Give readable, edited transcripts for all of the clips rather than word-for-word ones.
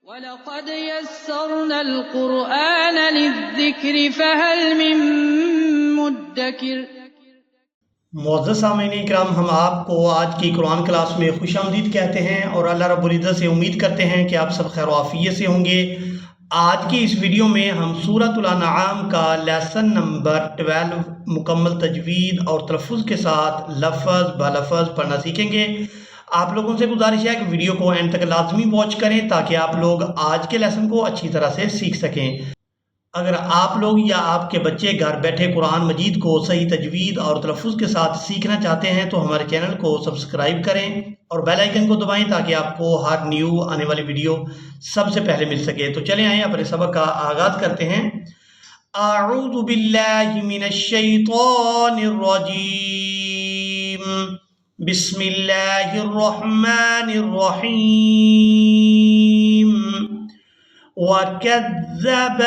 वलक़द यस्सरनल क़ुरआन लिज़्ज़िक्रि फ़हल मिन मुद्दकिर। मुअज़्ज़ज़ सामीन इकराम, हम आपको आज की कुरान क्लास में खुशामदीद कहते हैं और अल्लाह रब्बुल इज़्ज़त से उम्मीद करते हैं कि आप सब खैर आफियत से होंगे। आज की इस वीडियो में हम सूरतुल अनआम का लेसन नंबर 12 मुकम्मल तजवीद और तलफ़्फ़ुज़ के साथ लफ़्ज़ ब लफ़्ज़ पढ़ना सीखेंगे। आप लोगों से गुजारिश है कि वीडियो को एंड तक लाजमी वॉच करें ताकि आप लोग आज के लेसन को अच्छी तरह से सीख सकें। अगर आप लोग या आपके बच्चे घर बैठे कुरान मजीद को सही तजवीद और तलफ़्फ़ुज़ के साथ सीखना चाहते हैं तो हमारे चैनल को सब्सक्राइब करें और बेल आइकन को दबाएं ताकि आपको हर न्यू आने वाली वीडियो सबसे पहले मिल सके। तो चलें आए अपने सबक का आगाज़ करते हैं। अऊज़ु बिल्लाहि मिनश शैतानिर रजीम, बिस्मिल्लाहिर रहमानिर रहीम। वकज़्ज़ब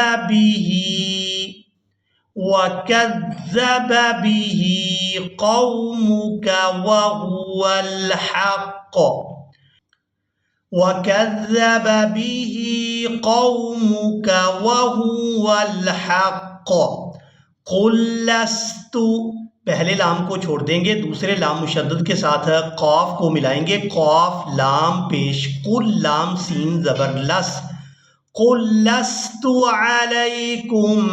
बिही कौमुक वहुवल हक़। वकज़्ज़ब बिही कौमुक वहुवल हक़। क़ुल लस्तु, पहले लाम को छोड़ देंगे, दूसरे लाम मुशद्दद के साथ क़ाफ को मिलाएंगे। क़ाफ लाम पेश, कुल लाम सीन ज़बर लस। क़ुल लस्तु अलैकुम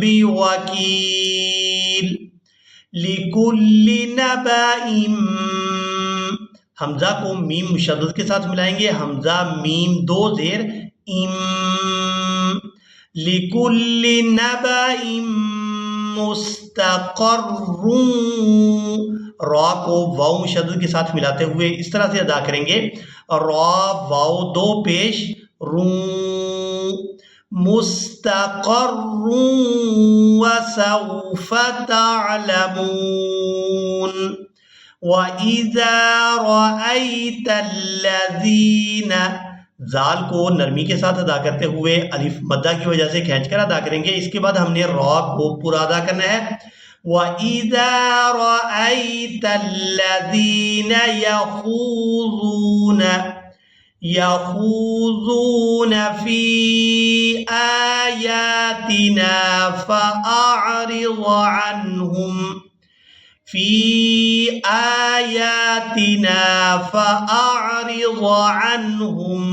बिवकील लिकुल्लि नबइम। हमजा को मीम मुशद्दद के साथ मिलाएंगे, हमजा मीम दो ज़ेर इम। लिकुल्लि नबइम मुस्तक़र्रुन, रा को वाव मुशद्दद के साथ मिलाते हुए इस तरह से अदा करेंगे। रा वाव दो पेश रू, मुस्तक़र्रुन व सौफ़ तअलमून। व इज़ा रअयतल्लज़ीना, जाल को नरमी के साथ अदा करते हुए अलिफ मद्दा की वजह से खींचकर अदा करेंगे। इसके बाद हमने रा को पूरा अदा करना है। व इज़ा रअयतल्लज़ीना यख़ूज़ून फ़ी आयातिना फ़अअरिज़ अन्हुम फ़ी आयातिना फ़अअरिज़ अन्हुम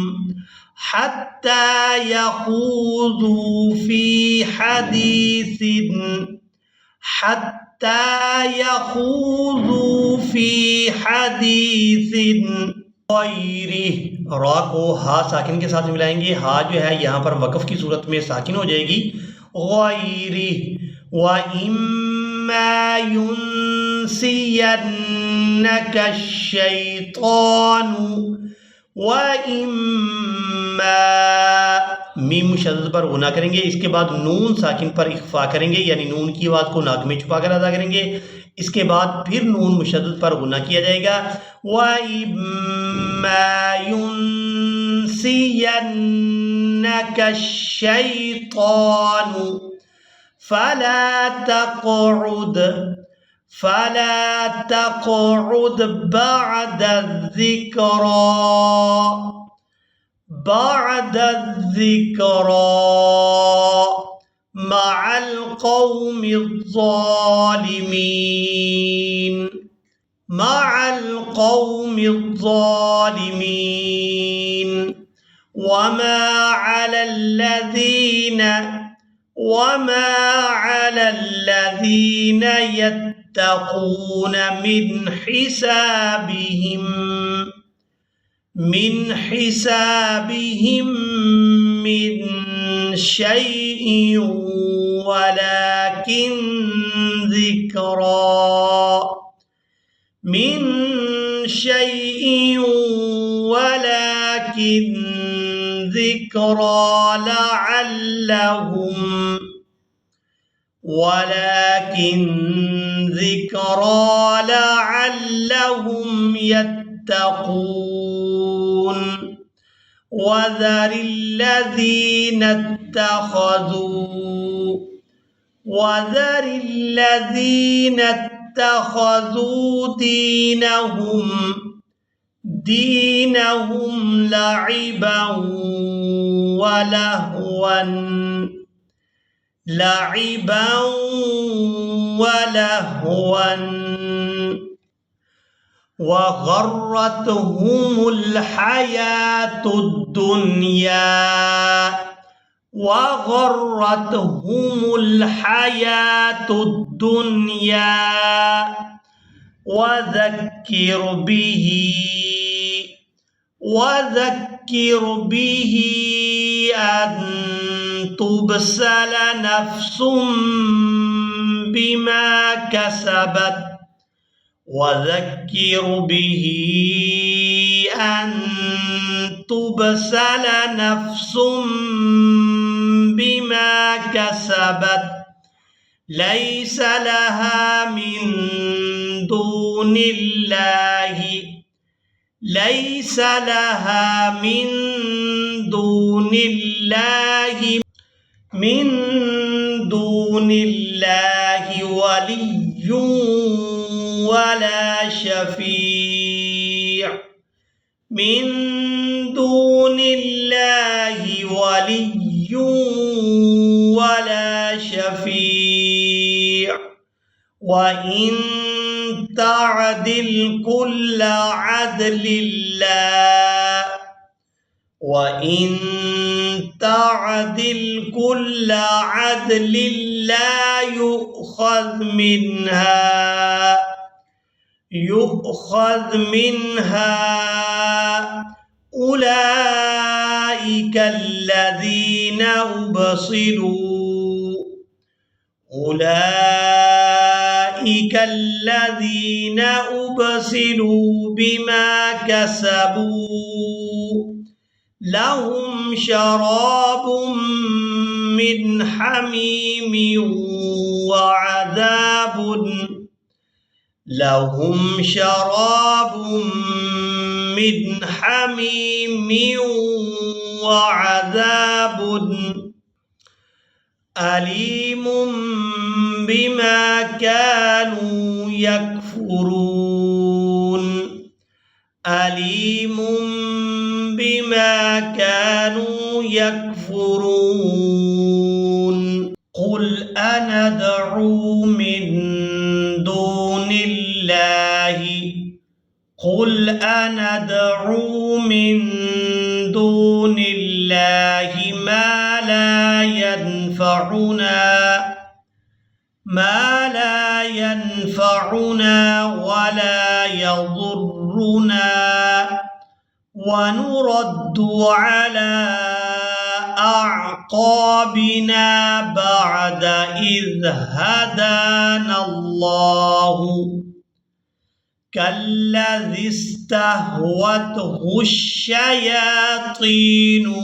हत्ता यख़ूज़ू फ़ी हदीसिन गैरिह। रा को हा साकिन के साथ मिलाएंगे। हा जो है यहाँ पर वक़फ़ की सूरत में साकिन हो जाएगी। गैरिह। व इम्मा युनसियन्नका शैतानु व इम्मा, मीम मुशद्दद पर गुना करेंगे, इसके बाद नून साकिन पर इख्फा करेंगे, यानी नून की आवाज़ को नाक में छुपा कर अदा करेंगे। इसके बाद फिर नून मुशद्दद पर गुना किया जाएगा। व इम्मा युनसियन्नका शैतानु फला तक़उद بعد الذكرى مع القوم الظالمين وما على الذين يتقون من حسابهم من شيء ولكن ذكرى لعلهم يتقون وذر الذين اتخذوا دينهم لعبا ولهوا وغرتهم الحياة الدنيا وذكر به أن تبسل نفس بما كسبت ليس لها من دون الله ولي ولا شفيع وإن تعدل كل عدل لا يؤخذ منها أولئك الذين أبصروا بما كسبوا لهم شراب من حميم وعذاب أليم بما كانوا يكفرون قل أندعو من دون الله ما لا ينفعنا ولا يضرنا ونرد على أعقابنا بعد إذ هدانا الله كالذي استهوته الشياطين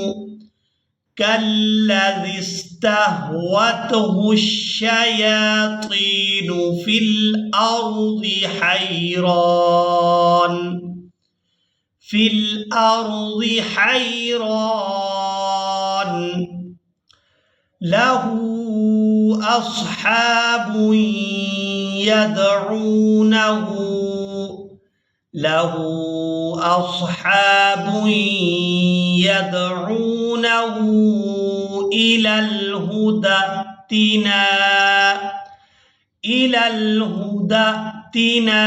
في الأرض حيران له أصحاب يدعونه إلى الهدى ائتنا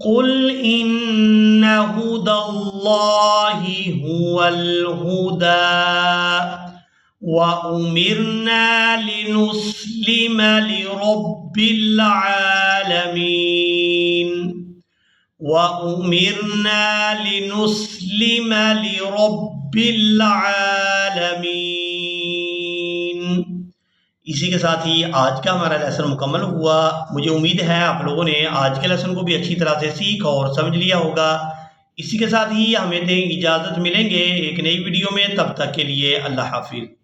قل إن هدى الله هو الهدى وأمرنا لنسلم لرب العالمين इसी के साथ ही आज का हमारा लेसन मुकम्मल हुआ। मुझे उम्मीद है आप लोगों ने आज के लेसन को भी अच्छी तरह से सीख और समझ लिया होगा। इसी के साथ ही हमें दें इजाज़त, मिलेंगे एक नई वीडियो में, तब तक के लिए अल्लाह हाफिज़।